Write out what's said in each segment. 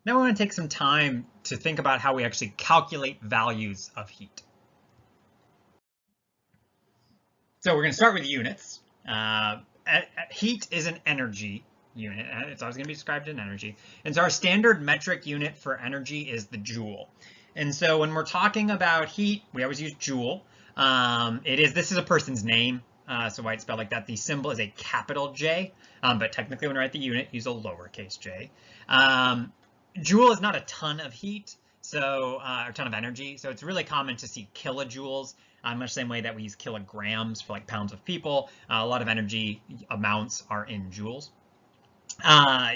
Now we want to take some time to think about how we actually calculate values of heat. So we're going to start with units. Heat is an energy unit. It's always going to be described in energy. And so our standard metric unit for energy is the joule. And so when we're talking about heat, we always use joule. This is a person's name, so why it's spelled like that. The symbol is a capital J, but technically when we write the unit, use a lowercase j. Joule is not a ton of heat, so or a ton of energy, so it's really common to see kilojoules, much the same way that we use kilograms for like pounds of people. A lot of energy amounts are in joules.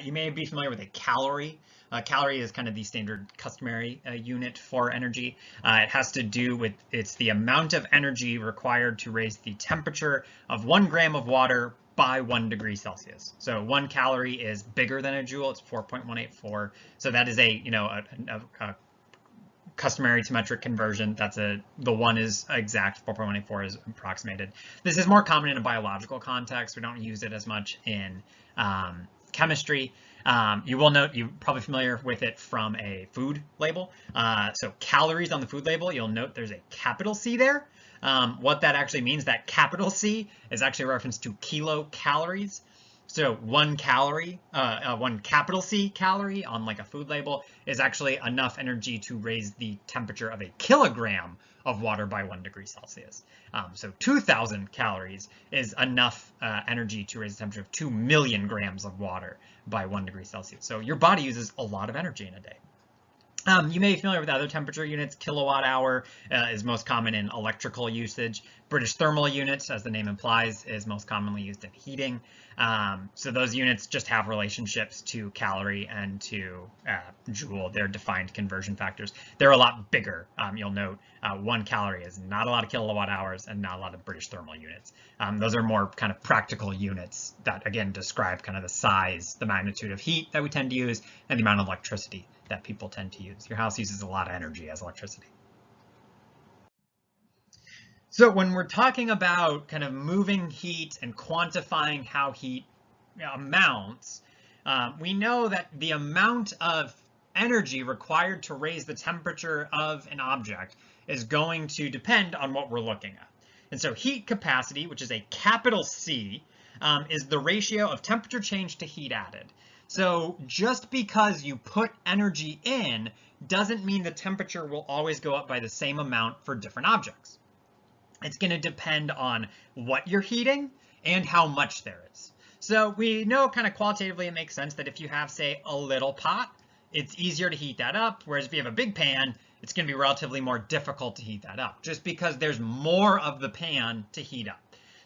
You may be familiar with a calorie. A calorie is kind of the standard customary unit for energy. It has to do with, it's the amount of energy required to raise the temperature of 1 gram of water by 1 degree Celsius. So 1 calorie is bigger than a joule. It's 4.184. So that is a customary to metric conversion. The one is exact, 4.184 is approximated. This is more common in a biological context. We don't use it as much in chemistry. You will note, you're probably familiar with it from a food label. So calories on the food label, you'll note there's a capital C there. What that actually means, that capital C is actually a reference to kilocalories. So 1 calorie, 1 capital C calorie on like a food label is actually enough energy to raise the temperature of a kilogram of water by 1 degree Celsius. So 2,000 calories is enough energy to raise the temperature of 2 million grams of water by 1 degree Celsius. So your body uses a lot of energy in a day. You may be familiar with other temperature units. Kilowatt hour is most common in electrical usage. British thermal units, as the name implies, is most commonly used in heating. So those units just have relationships to calorie and to joule. They're defined conversion factors. They're a lot bigger. You'll note 1 calorie is not a lot of kilowatt hours and not a lot of British thermal units. Those are more kind of practical units that, again, describe kind of the size, the magnitude of heat that we tend to use, and the amount of electricity that people tend to use. Your house uses a lot of energy as electricity. So when we're talking about kind of moving heat and quantifying how heat amounts, we know that the amount of energy required to raise the temperature of an object is going to depend on what we're looking at. And so heat capacity, which is a capital C, is the ratio of temperature change to heat added. So just because you put energy in doesn't mean the temperature will always go up by the same amount for different objects. It's going to depend on what you're heating and how much there is. So we know kind of qualitatively it makes sense that if you have, say, a little pot, it's easier to heat that up, whereas if you have a big pan, it's going to be relatively more difficult to heat that up, just because there's more of the pan to heat up.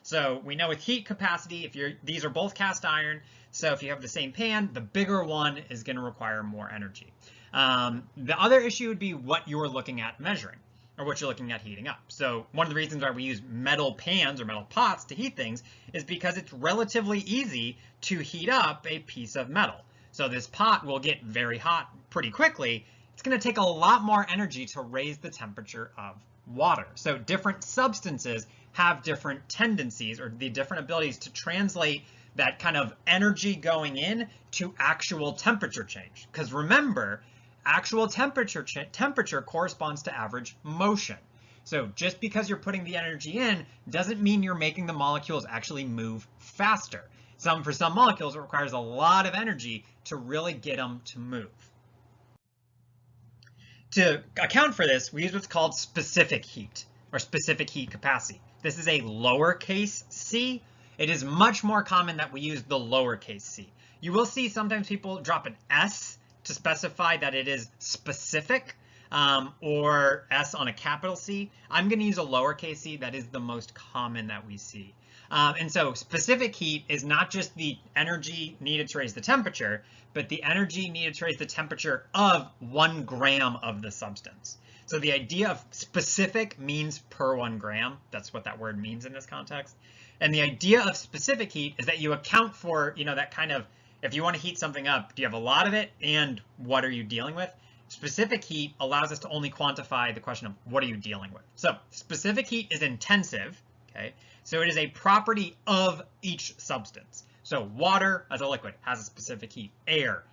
So we know with heat capacity, these are both cast iron, so if you have the same pan, the bigger one is going to require more energy. The other issue would be what you're looking at measuring, or what you're looking at heating up. So one of the reasons why we use metal pans or metal pots to heat things is because it's relatively easy to heat up a piece of metal. So this pot will get very hot pretty quickly. It's going to take a lot more energy to raise the temperature of water. So different substances have different tendencies, or the different abilities to translate that kind of energy going in to actual temperature change. Because remember, actual temperature corresponds to average motion. So just because you're putting the energy in doesn't mean you're making the molecules actually move faster. For some molecules, it requires a lot of energy to really get them to move. To account for this, we use what's called specific heat, or specific heat capacity. This is a lowercase c. It is much more common that we use the lowercase c. You will see sometimes people drop an s to specify that it is specific, or S on a capital C. I'm going to use a lowercase c. That is the most common that we see. And so specific heat is not just the energy needed to raise the temperature, but the energy needed to raise the temperature of 1 gram of the substance. So the idea of specific means per 1 gram. That's what that word means in this context. And the idea of specific heat is that you account for, that kind of, if you want to heat something up, do you have a lot of it and what are you dealing with? Specific heat allows us to only quantify the question of what are you dealing with. So specific heat is intensive, okay? So it is a property of each substance. So water as a liquid has a specific heat. Air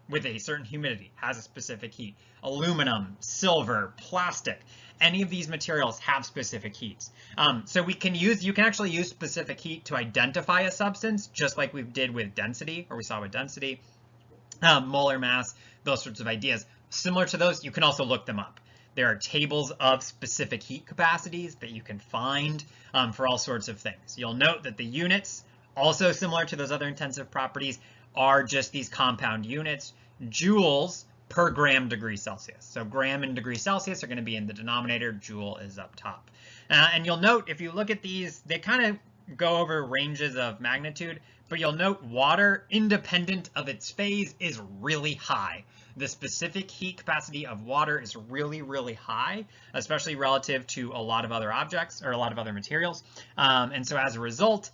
with a certain humidity has a specific heat. Aluminum, silver, plastic, any of these materials have specific heats. So you can actually use specific heat to identify a substance, just like we did with density, or we saw with density, molar mass, those sorts of ideas. Similar to those, you can also look them up. There are tables of specific heat capacities that you can find for all sorts of things. You'll note that the units, also similar to those other intensive properties, are just these compound units, joules per gram degree Celsius. So gram and degree Celsius are going to be in the denominator, joule is up top. And you'll note if you look at these, they kind of go over ranges of magnitude, but you'll note water, independent of its phase, is really high. The specific heat capacity of water is really, really high, especially relative to a lot of other objects or a lot of other materials. And so as a result,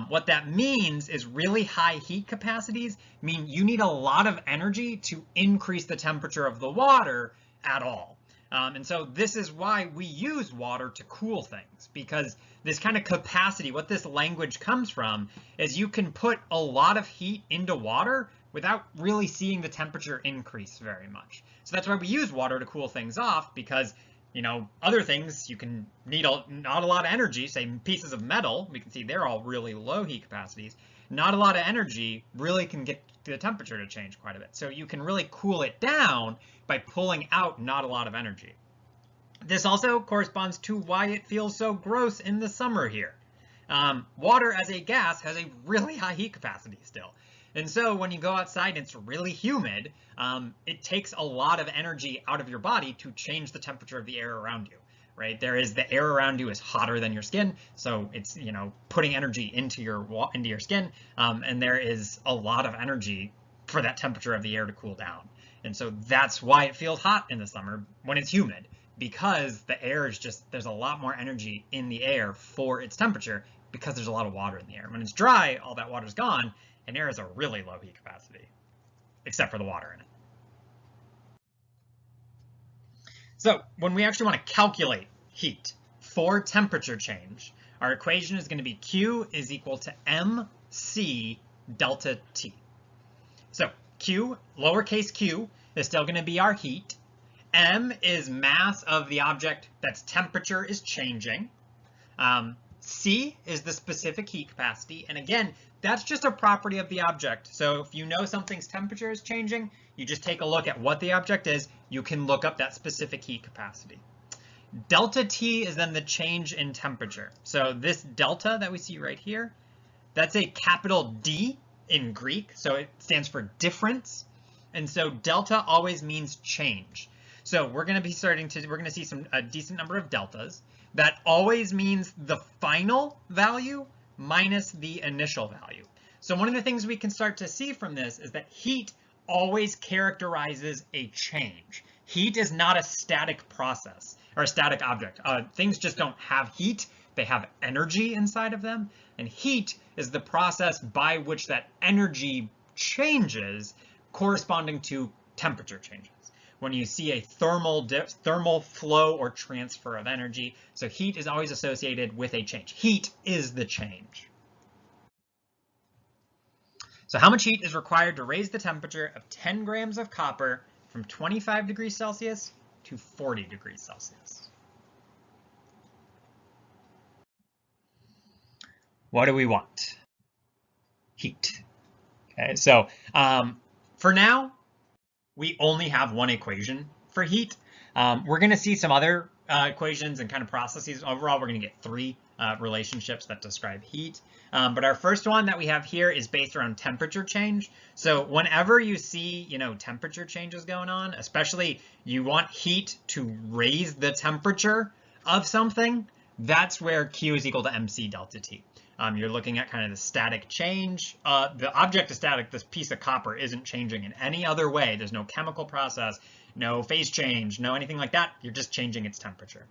what that means is really high heat capacities mean you need a lot of energy to increase the temperature of the water at all. And so this is why we use water to cool things, because this kind of capacity, what this language comes from, is you can put a lot of heat into water without really seeing the temperature increase very much. So that's why we use water to cool things off, because, you know, other things you can need not a lot of energy, say pieces of metal, we can see they're all really low heat capacities. Not a lot of energy really can get the temperature to change quite a bit. So you can really cool it down by pulling out not a lot of energy. This also corresponds to why it feels so gross in the summer here. Water as a gas has a really high heat capacity still. And so when you go outside and it's really humid, it takes a lot of energy out of your body to change the temperature of the air around you, right? The air around you is hotter than your skin, so it's, you know, putting energy into your skin, and there is a lot of energy for that temperature of the air to cool down. And so that's why it feels hot in the summer when it's humid, because the air is there's a lot more energy in the air for its temperature because there's a lot of water in the air. When it's dry, all that water's gone, and air is a really low heat capacity, except for the water in it. So when we actually want to calculate heat for temperature change, our equation is going to be Q is equal to mc delta T. So Q, lowercase q, is still going to be our heat. M is mass of the object that's temperature is changing. C is the specific heat capacity. And again, that's just a property of the object. So if you know something's temperature is changing, you just take a look at what the object is. You can look up that specific heat capacity. Delta T is then the change in temperature. So this delta that we see right here, that's a capital D in Greek. So it stands for difference. And so delta always means change. So we're going to see a decent number of deltas. That always means the final value minus the initial value. So one of the things we can start to see from this is that heat always characterizes a change. Heat is not a static process or a static object. Things just don't have heat. They have energy inside of them. And heat is the process by which that energy changes corresponding to temperature changes. When you see a thermal flow or transfer of energy. So heat is always associated with a change. Heat is the change. So how much heat is required to raise the temperature of 10 grams of copper from 25 degrees Celsius to 40 degrees Celsius? What do we want? Heat. Okay, so for now, we only have one equation for heat. We're going to see some other equations and kind of processes. Overall, we're going to get three relationships that describe heat. But our first one that we have here is based around temperature change. So whenever you see, temperature changes going on, especially you want heat to raise the temperature of something, that's where Q is equal to mc delta T. You're looking at kind of the static change. The object is static. This piece of copper isn't changing in any other way. There's no chemical process, no phase change, no anything like that. You're just changing its temperature.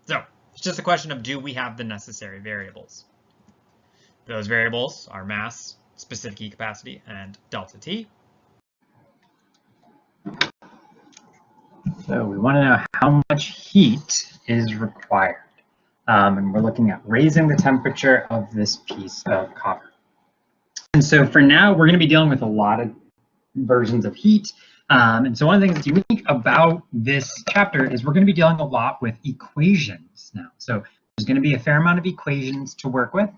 So it's just a question of, do we have the necessary variables? Those variables are mass, specific heat capacity, and delta T. So we want to know how much heat is required. And we're looking at raising the temperature of this piece of copper. And so for now, we're going to be dealing with a lot of versions of heat. And so one of the things that's unique about this chapter is we're going to be dealing a lot with equations now. So there's going to be a fair amount of equations to work with.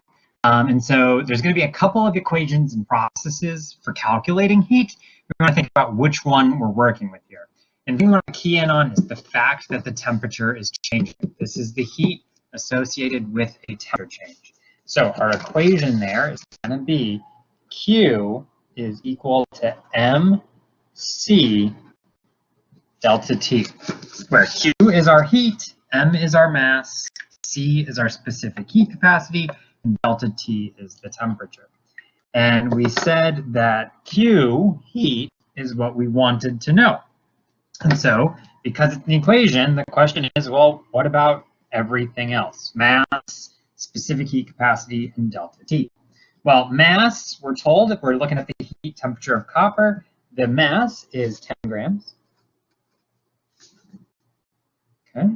And so there's going to be a couple of equations and processes for calculating heat. We want to think about which one we're working with here. And the thing we want to key in on is the fact that the temperature is changing. This is the heat associated with a temperature change. So our equation there is going to be Q is equal to MC delta T, where Q is our heat, M is our mass, C is our specific heat capacity, and delta T is the temperature. And we said that Q, heat, is what we wanted to know. And so, because it's an equation, the question is, well, what about everything else? Mass, specific heat capacity, and delta T. Well, mass, we're told, if we're looking at the heat temperature of copper, the mass is 10 grams. Okay.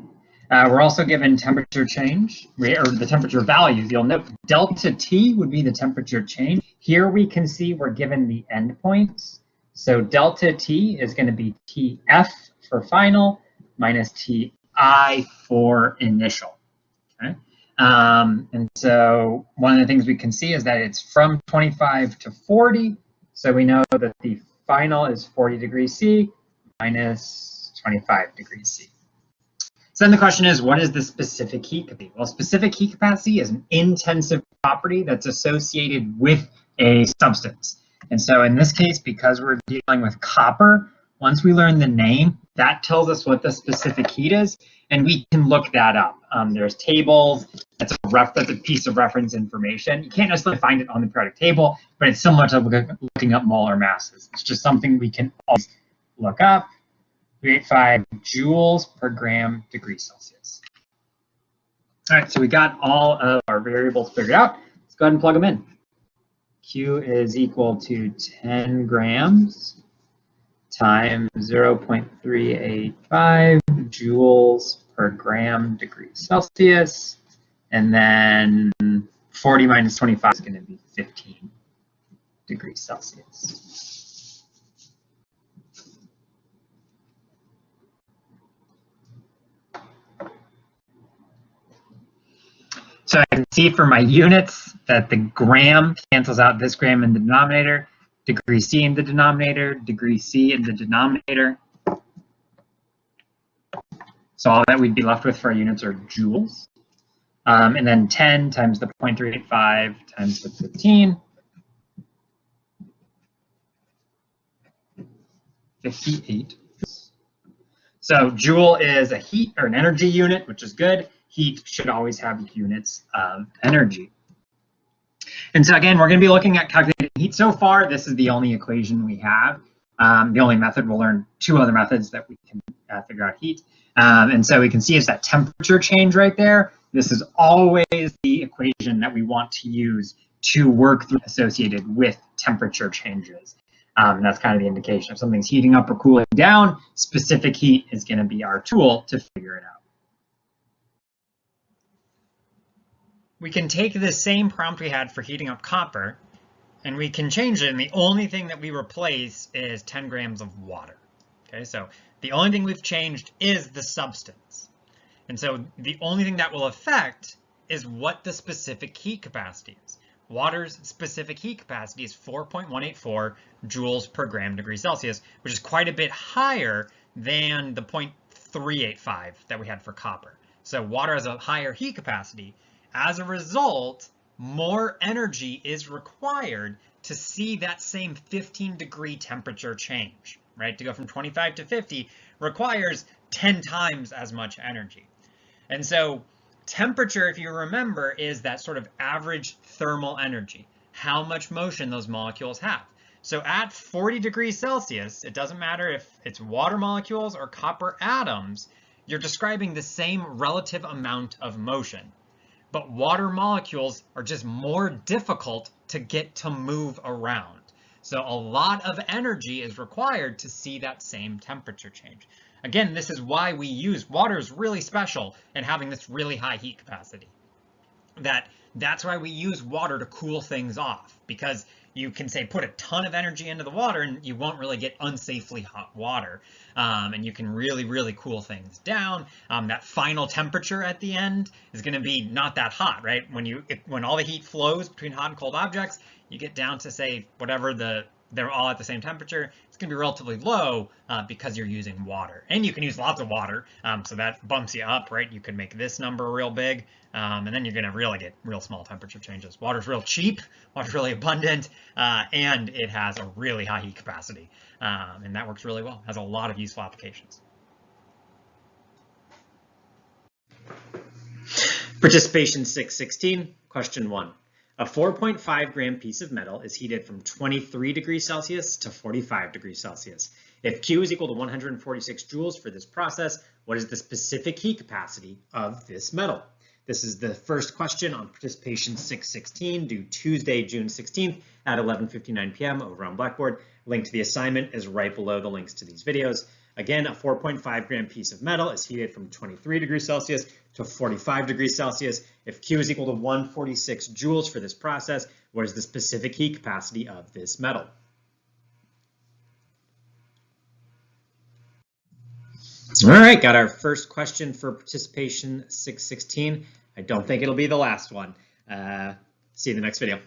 We're also given temperature change, or the temperature values. You'll note delta T would be the temperature change. Here we can see we're given the endpoints. So delta T is going to be TF for final minus TI for initial. Okay. And so one of the things we can see is that it's from 25 to 40. So we know that the final is 40 degrees C minus 25 degrees C. So then the question is, what is the specific heat capacity? Well, specific heat capacity is an intensive property that's associated with a substance. And so in this case, because we're dealing with copper, once we learn the name, that tells us what the specific heat is, and we can look that up. There's tables, that's a piece of reference information. You can't necessarily find it on the periodic table, but it's similar to looking up molar masses. It's just something we can always look up. 385 joules per gram degrees Celsius. All right, so we got all of our variables figured out. Let's go ahead and plug them in. Q is equal to 10 grams times 0.385 joules per gram degrees Celsius. And then 40 minus 25 is going to be 15 degrees Celsius. So I can see for my units that the gram cancels out this gram in the denominator, degree C in the denominator, degree C in the denominator. So all that we'd be left with for our units are joules. And then 10 times the 0.385 times the 15. 58. So joule is a heat or an energy unit, which is good. Heat should always have units of energy. And so again, we're going to be looking at calculating heat. So far, this is the only equation we have. The only method. We'll learn two other methods that we can figure out heat. And so we can see is that temperature change right there. This is always the equation that we want to use to work through associated with temperature changes. That's kind of the indication. If something's heating up or cooling down, specific heat is going to be our tool to figure it out. We can take the same prompt we had for heating up copper, and we can change it, and the only thing that we replace is 10 grams of water. Okay, so the only thing we've changed is the substance. And so the only thing that will affect is what the specific heat capacity is. Water's specific heat capacity is 4.184 joules per gram degree Celsius, which is quite a bit higher than the 0.385 that we had for copper. So water has a higher heat capacity. As a result, more energy is required to see that same 15-degree temperature change, right? To go from 25 to 50 requires 10 times as much energy. And so temperature, if you remember, is that sort of average thermal energy, how much motion those molecules have. So at 40 degrees Celsius, it doesn't matter if it's water molecules or copper atoms, you're describing the same relative amount of motion. But water molecules are just more difficult to get to move around. So a lot of energy is required to see that same temperature change. Again, this is why we use water is really special in having this really high heat capacity. That's why we use water to cool things off, because you can say put a ton of energy into the water and you won't really get unsafely hot water. And you can really, really cool things down. That final temperature at the end is going to be not that hot, right? When all the heat flows between hot and cold objects, you get down to say whatever they're all at the same temperature, it's going to be relatively low because you're using water. And you can use lots of water, so that bumps you up, right? You can make this number real big, and then you're going to really get real small temperature changes. Water's real cheap, water's really abundant, and it has a really high heat capacity, and that works really well. Has a lot of useful applications. Participation 616, question 1. A 4.5 gram piece of metal is heated from 23 degrees Celsius to 45 degrees Celsius. If Q is equal to 146 joules for this process, what is the specific heat capacity of this metal? This is the first question on participation 616, due Tuesday, June 16th at 11:59 p.m. over on Blackboard. Link to the assignment is right below the links to these videos. Again, a 4.5 gram piece of metal is heated from 23 degrees Celsius to 45 degrees Celsius. If Q is equal to 146 joules for this process, what is the specific heat capacity of this metal? All right, got our first question for participation 616. I don't think it'll be the last one. See you in the next video.